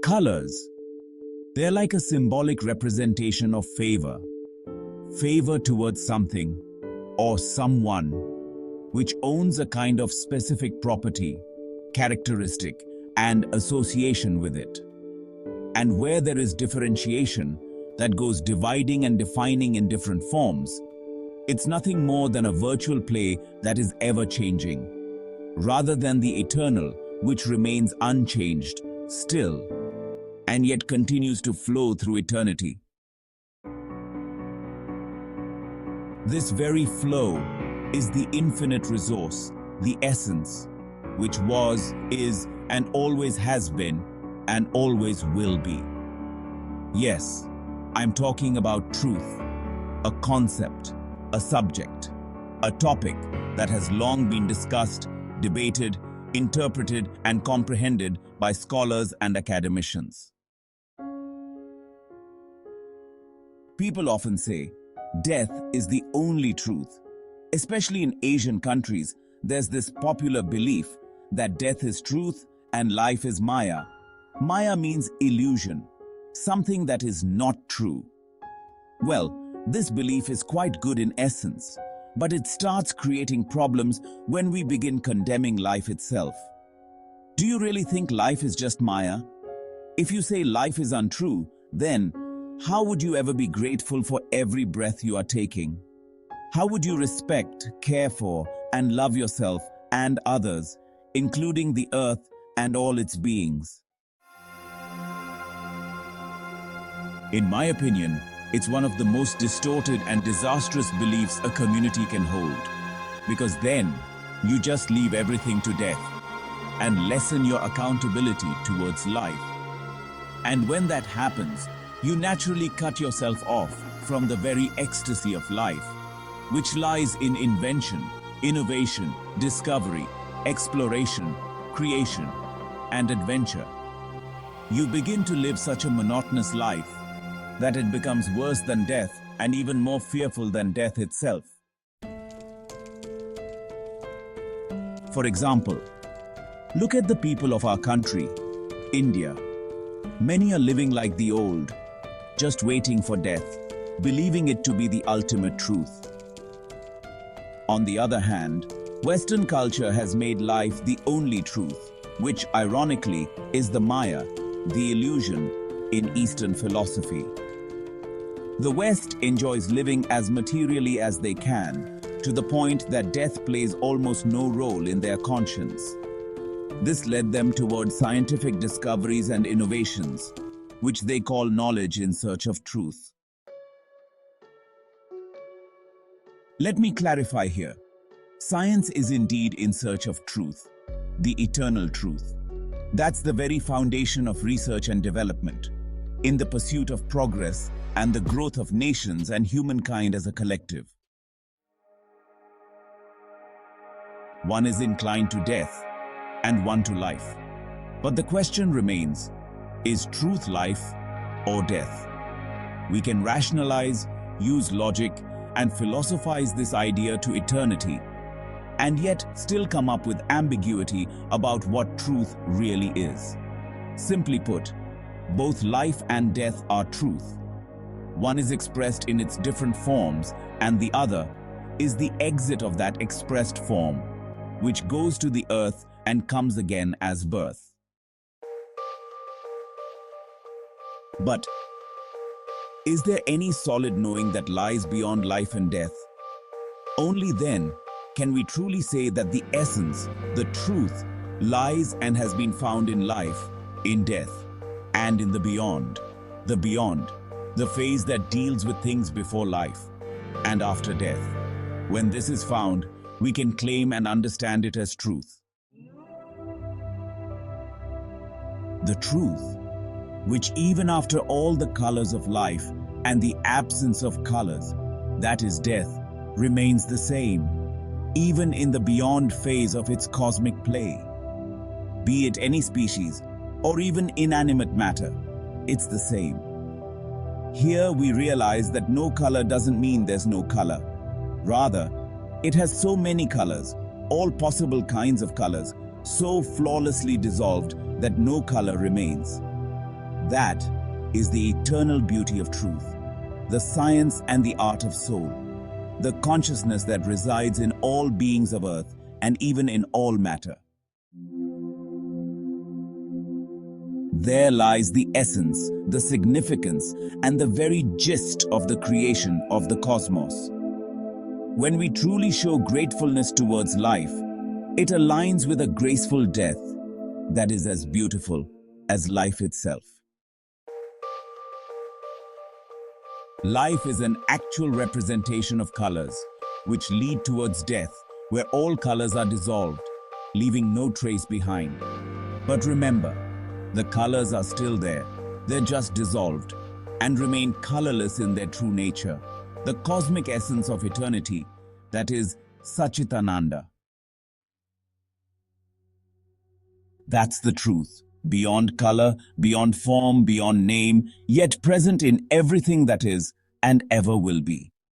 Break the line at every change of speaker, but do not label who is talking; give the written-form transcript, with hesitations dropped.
Colors, they're like a symbolic representation of favor. Favor towards something or someone which owns a kind of specific property, characteristic, and association with it. And where there is differentiation that goes dividing and defining in different forms, it's nothing more than a virtual play that is ever changing, rather than the eternal which remains unchanged, still, and yet continues to flow through eternity. This very flow is the infinite resource, the essence, which was, is, and always has been, and always will be. Yes, I'm talking about truth, a concept, a subject, a topic that has long been discussed, debated, interpreted, and comprehended by scholars and academicians. People often say, death is the only truth. Especially in Asian countries, there's this popular belief that death is truth and life is Maya. Maya means illusion, something that is not true. Well, this belief is quite good in essence, but it starts creating problems when we begin condemning life itself. Do you really think life is just Maya? If you say life is untrue, then how would you ever be grateful for every breath you are taking? How would you respect, care for, and love yourself and others, including the earth and all its beings? In my opinion, it's one of the most distorted and disastrous beliefs a community can hold, because then you just leave everything to death and lessen your accountability towards life. And when that happens, you naturally cut yourself off from the very ecstasy of life, which lies in invention, innovation, discovery, exploration, creation, and adventure. You begin to live such a monotonous life that it becomes worse than death and even more fearful than death itself. For example, look at the people of our country, India. Many are living like the old, just waiting for death, believing it to be the ultimate truth. On the other hand, Western culture has made life the only truth, which ironically is the Maya, the illusion, in Eastern philosophy. The West enjoys living as materially as they can, to the point that death plays almost no role in their conscience. This led them towards scientific discoveries and innovations, which they call knowledge in search of truth. Let me clarify here. Science is indeed in search of truth, the eternal truth. That's the very foundation of research and development, in the pursuit of progress and the growth of nations and humankind as a collective. One is inclined to death, and one to life. But the question remains, is truth life or death? We can rationalize, use logic, and philosophize this idea to eternity, and yet still come up with ambiguity about what truth really is. Simply put, both life and death are truth. One is expressed in its different forms, and the other is the exit of that expressed form, which goes to the earth and comes again as birth. But is there any solid knowing that lies beyond life and death? Only then can we truly say that the essence, the truth, lies and has been found in life, in death, and in the beyond, the phase that deals with things before life and after death. When this is found, we can claim and understand it as truth. The truth, which even after all the colors of life and the absence of colors, that is death, remains the same, even in the beyond phase of its cosmic play. Be it any species or even inanimate matter, it's the same. Here we realize that no color doesn't mean there's no color. Rather, it has so many colors, all possible kinds of colors, so flawlessly dissolved that no color remains. That is the eternal beauty of truth, the science and the art of soul, the consciousness that resides in all beings of earth and even in all matter. There lies the essence, the significance, and the very gist of the creation of the cosmos. When we truly show gratefulness towards life, it aligns with a graceful death that is as beautiful as life itself. Life is an actual representation of colors, which lead towards death, where all colors are dissolved, leaving no trace behind. But remember, the colors are still there. They're just dissolved and remain colorless in their true nature, the cosmic essence of eternity, that is Satchitananda. That's the truth, beyond color, beyond form, beyond name, yet present in everything that is and ever will be.